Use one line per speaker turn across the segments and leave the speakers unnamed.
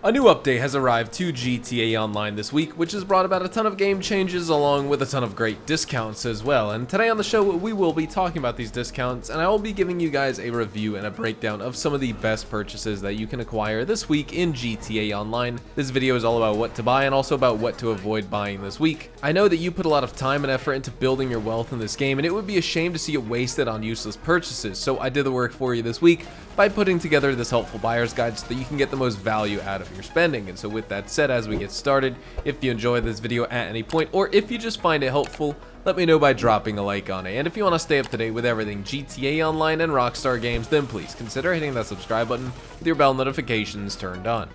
A new update has arrived to GTA Online this week, which has brought about a ton of game changes along with a ton of great discounts as well. And today on the show, we will be talking about these discounts, and I will be giving you guys a review and a breakdown of some of the best purchases that you can acquire this week in GTA Online. This video is all about what to buy and also about what to avoid buying this week. I know that you put a lot of time and effort into building your wealth in this game, and it would be a shame to see it wasted on useless purchases, so I did the work for you this week by putting together this helpful buyer's guide so that you can get the most value out of your spending. And so with that said, as we get started, if you enjoy this video at any point, or if you just find it helpful, let me know by dropping a like on it. And if you want to stay up to date with everything GTA Online and Rockstar games, then please consider hitting that subscribe button with your bell notifications turned on.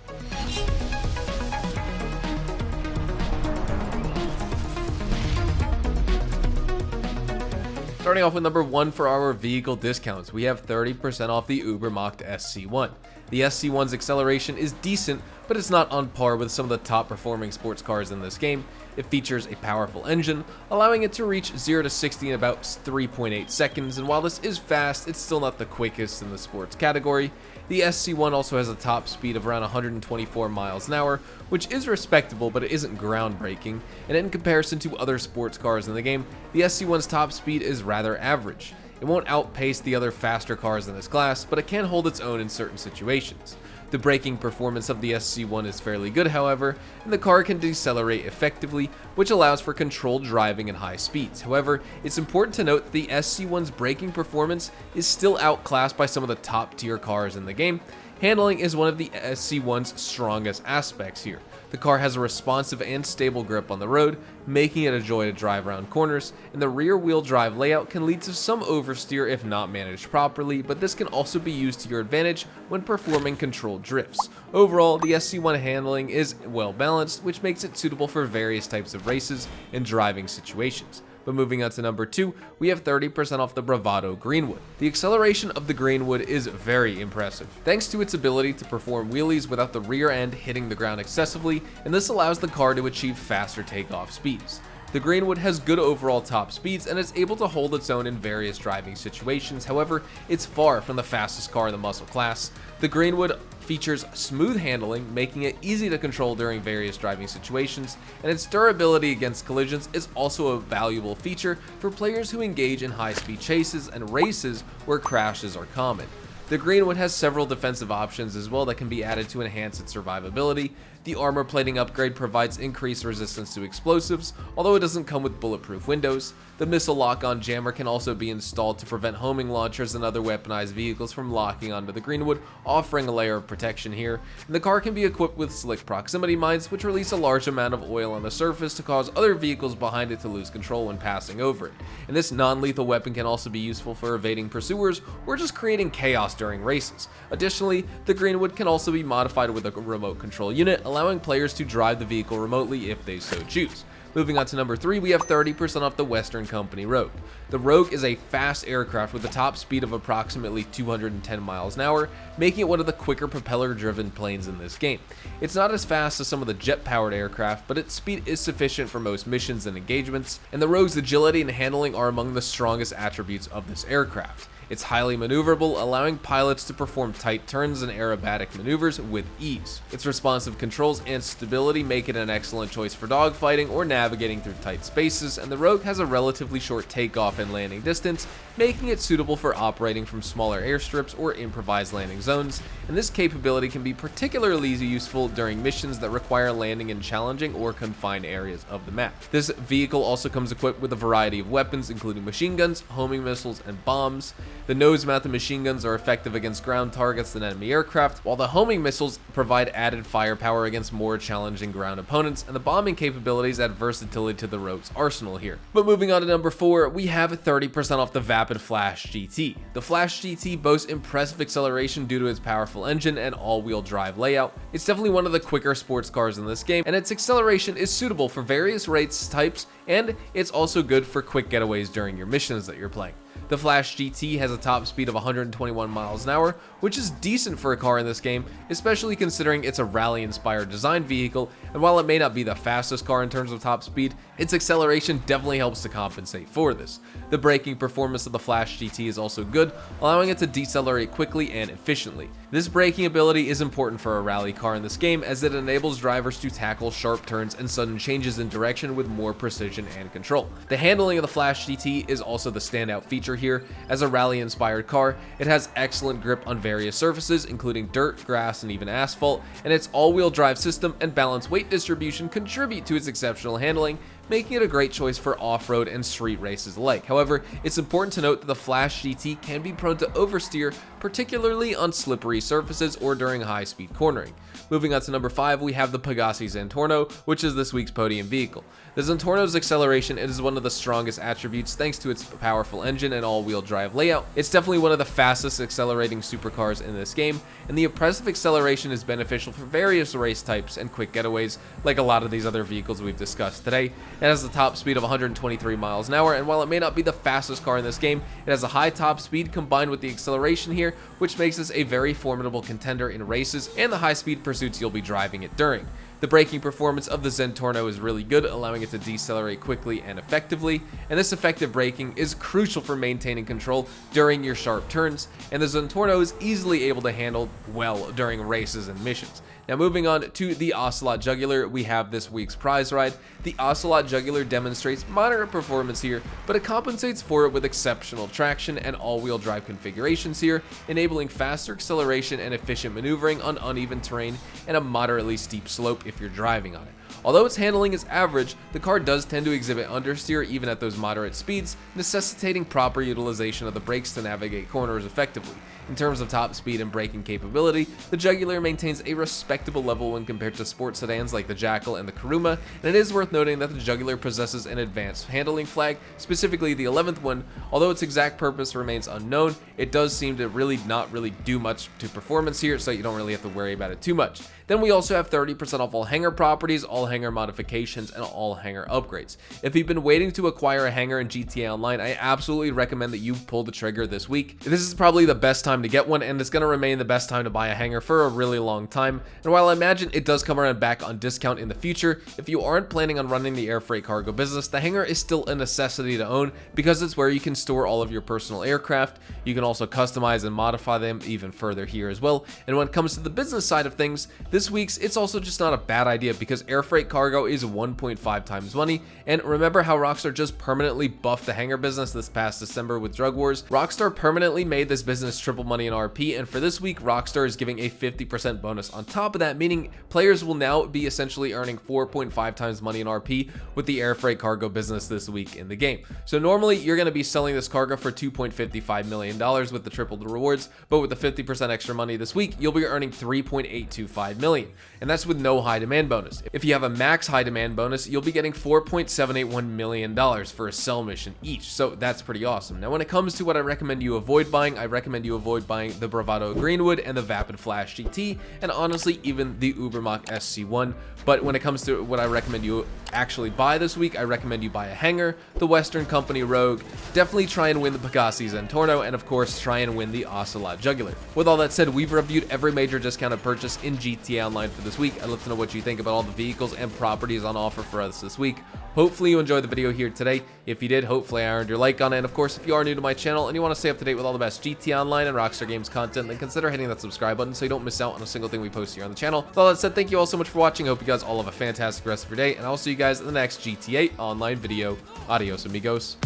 Starting off with number 1 for our vehicle discounts, we have 30% off the Uber-mocked SC1. The SC1's acceleration is decent, but it's not on par with some of the top performing sports cars in this game. It features a powerful engine, allowing it to reach 0 to 60 in about 3.8 seconds, and while this is fast, it's still not the quickest in the sports category. The SC1 also has a top speed of around 124 miles an hour, which is respectable, but it isn't groundbreaking, and in comparison to other sports cars in the game, the SC1's top speed is rather average. It won't outpace the other faster cars in this class, but it can hold its own in certain situations. The braking performance of the SC1 is fairly good, however, and the car can decelerate effectively, which allows for controlled driving at high speeds. However, it's important to note that the SC1's braking performance is still outclassed by some of the top tier cars in the game. Handling is one of the SC1's strongest aspects here. The car has a responsive and stable grip on the road, making it a joy to drive around corners, and the rear-wheel drive layout can lead to some oversteer if not managed properly, but this can also be used to your advantage when performing controlled drifts. Overall, the SC1 handling is well balanced, which makes it suitable for various types of races and driving situations. But moving on to number 2, we have 30% off the Bravado Greenwood. The acceleration of the Greenwood is very impressive, thanks to its ability to perform wheelies without the rear end hitting the ground excessively, and this allows the car to achieve faster takeoff speeds. The Greenwood has good overall top speeds and is able to hold its own in various driving situations. However, it's far from the fastest car in the muscle class. The Greenwood features smooth handling, making it easy to control during various driving situations, and its durability against collisions is also a valuable feature for players who engage in high-speed chases and races where crashes are common. The Greenwood has several defensive options as well that can be added to enhance its survivability. The armor plating upgrade provides increased resistance to explosives, although it doesn't come with bulletproof windows. The missile lock-on jammer can also be installed to prevent homing launchers and other weaponized vehicles from locking onto the Greenwood, offering a layer of protection here. And the car can be equipped with slick proximity mines, which release a large amount of oil on the surface to cause other vehicles behind it to lose control when passing over it. And this non-lethal weapon can also be useful for evading pursuers or just creating chaos during races. Additionally, the Greenwood can also be modified with a remote control unit, allowing players to drive the vehicle remotely if they so choose. Moving on to number 3, we have 30% off the Western Company Rogue. The Rogue is a fast aircraft with a top speed of approximately 210 miles an hour, making it one of the quicker propeller-driven planes in this game. It's not as fast as some of the jet-powered aircraft, but its speed is sufficient for most missions and engagements, and the Rogue's agility and handling are among the strongest attributes of this aircraft. It's highly maneuverable, allowing pilots to perform tight turns and aerobatic maneuvers with ease. Its responsive controls and stability make it an excellent choice for dogfighting or navigating through tight spaces, and the Rogue has a relatively short takeoff and landing distance, making it suitable for operating from smaller airstrips or improvised landing zones, and this capability can be particularly useful during missions that require landing in challenging or confined areas of the map. This vehicle also comes equipped with a variety of weapons, including machine guns, homing missiles, and bombs. The nose-mounted machine guns are effective against ground targets and enemy aircraft, while the homing missiles provide added firepower against more challenging ground opponents, and the bombing capabilities add versatility to the Rogue's arsenal here. But moving on to number 4, we have 30% off the Vapid Flash GT. The Flash GT boasts impressive acceleration due to its powerful engine and all-wheel drive layout. It's definitely one of the quicker sports cars in this game, and its acceleration is suitable for various race types, and it's also good for quick getaways during your missions that you're playing. The Flash GT has a top speed of 121 miles an hour, which is decent for a car in this game, especially considering it's a rally-inspired design vehicle, and while it may not be the fastest car in terms of top speed, its acceleration definitely helps to compensate for this. The braking performance of the Flash GT is also good, allowing it to decelerate quickly and efficiently. This braking ability is important for a rally car in this game, as it enables drivers to tackle sharp turns and sudden changes in direction with more precision and control. The handling of the Flash GT is also the standout feature here. As a rally-inspired car, it has excellent grip on various surfaces, including dirt, grass, and even asphalt, and its all-wheel drive system and balanced weight distribution contribute to its exceptional handling, making it a great choice for off-road and street races alike. However, it's important to note that the Flash GT can be prone to oversteer, particularly on slippery surfaces or during high-speed cornering. Moving on to number 5, we have the Pegassi Zentorno, which is this week's podium vehicle. The Zentorno's acceleration is one of the strongest attributes thanks to its powerful engine and all-wheel drive layout. It's definitely one of the fastest accelerating supercars in this game, and the impressive acceleration is beneficial for various race types and quick getaways, like a lot of these other vehicles we've discussed today. It has a top speed of 123 miles an hour, and while it may not be the fastest car in this game, it has a high top speed combined with the acceleration here, which makes this a very formidable contender in races and the high-speed pursuits you'll be driving it during. The braking performance of the Zentorno is really good, allowing it to decelerate quickly and effectively, and this effective braking is crucial for maintaining control during your sharp turns, and the Zentorno is easily able to handle well during races and missions. Now moving on to the Ocelot Jugular, we have this week's prize ride. The Ocelot Jugular demonstrates moderate performance here, but it compensates for it with exceptional traction and all-wheel drive configurations here, enabling faster acceleration and efficient maneuvering on uneven terrain and a moderately steep slope if you're driving on it. Although its handling is average, the car does tend to exhibit understeer even at those moderate speeds, necessitating proper utilization of the brakes to navigate corners effectively. In terms of top speed and braking capability, the Jugular maintains a respectable level when compared to sports sedans like the Jackal and the Kuruma, and it is worth noting that the Jugular possesses an advanced handling flag, specifically the 11th one. Although its exact purpose remains unknown, it does seem to not really do much to performance here, so you don't really have to worry about it too much. Then we also have 30% off all hangar properties, all hangar modifications, and all hangar upgrades. If you've been waiting to acquire a hangar in GTA Online, I absolutely recommend that you pull the trigger this week. This is probably the best time to get one, and it's going to remain the best time to buy a hangar for a really long time. And while I imagine it does come around back on discount in the future, if you aren't planning on running the air freight cargo business, the hangar is still a necessity to own because it's where you can store all of your personal aircraft. You can also customize and modify them even further here as well. And when it comes to the business side of things, this week's it's also just not a bad idea because air freight cargo is 1.5 times money. And remember how Rockstar just permanently buffed the hangar business this past December with Drug Wars? Rockstar permanently made this business triple money in RP, and for this week Rockstar is giving a 50% bonus on top of that, meaning players will now be essentially earning 4.5 times money in RP with the air freight cargo business this week in the game. So normally you're going to be selling this cargo for $2.55 million with the tripled rewards, but with the 50% extra money this week you'll be earning $3.825 million, and that's with no high demand bonus. If you have a max high demand bonus, you'll be getting $4.781 million for a sell mission each, so that's pretty awesome. Now when it comes to what I recommend you avoid buying, I recommend you avoid buying the Bravado Greenwood and the Vapid Flash GT, and honestly even the Ubermacht SC1. But when it comes to what I recommend you actually buy this week, I recommend you buy a hangar, the Western Company Rogue, definitely try and win the Pegassi Zentorno, and of course try and win the Ocelot Jugular. With all that said, we've reviewed every major discounted purchase in GTA Online for this week. I'd love to know what you think about all the vehicles and properties on offer for us this week. Hopefully you enjoyed the video here today. If you did, hopefully I earned your like on it. And of course, if you are new to my channel and you want to stay up to date with all the best GTA Online and Rockstar Games content, then consider hitting that subscribe button so you don't miss out on a single thing we post here on the channel. With all that said, thank you all so much for watching. I hope you guys all have a fantastic rest of your day, and I'll see you guys in the next GTA Online video. Adios, amigos.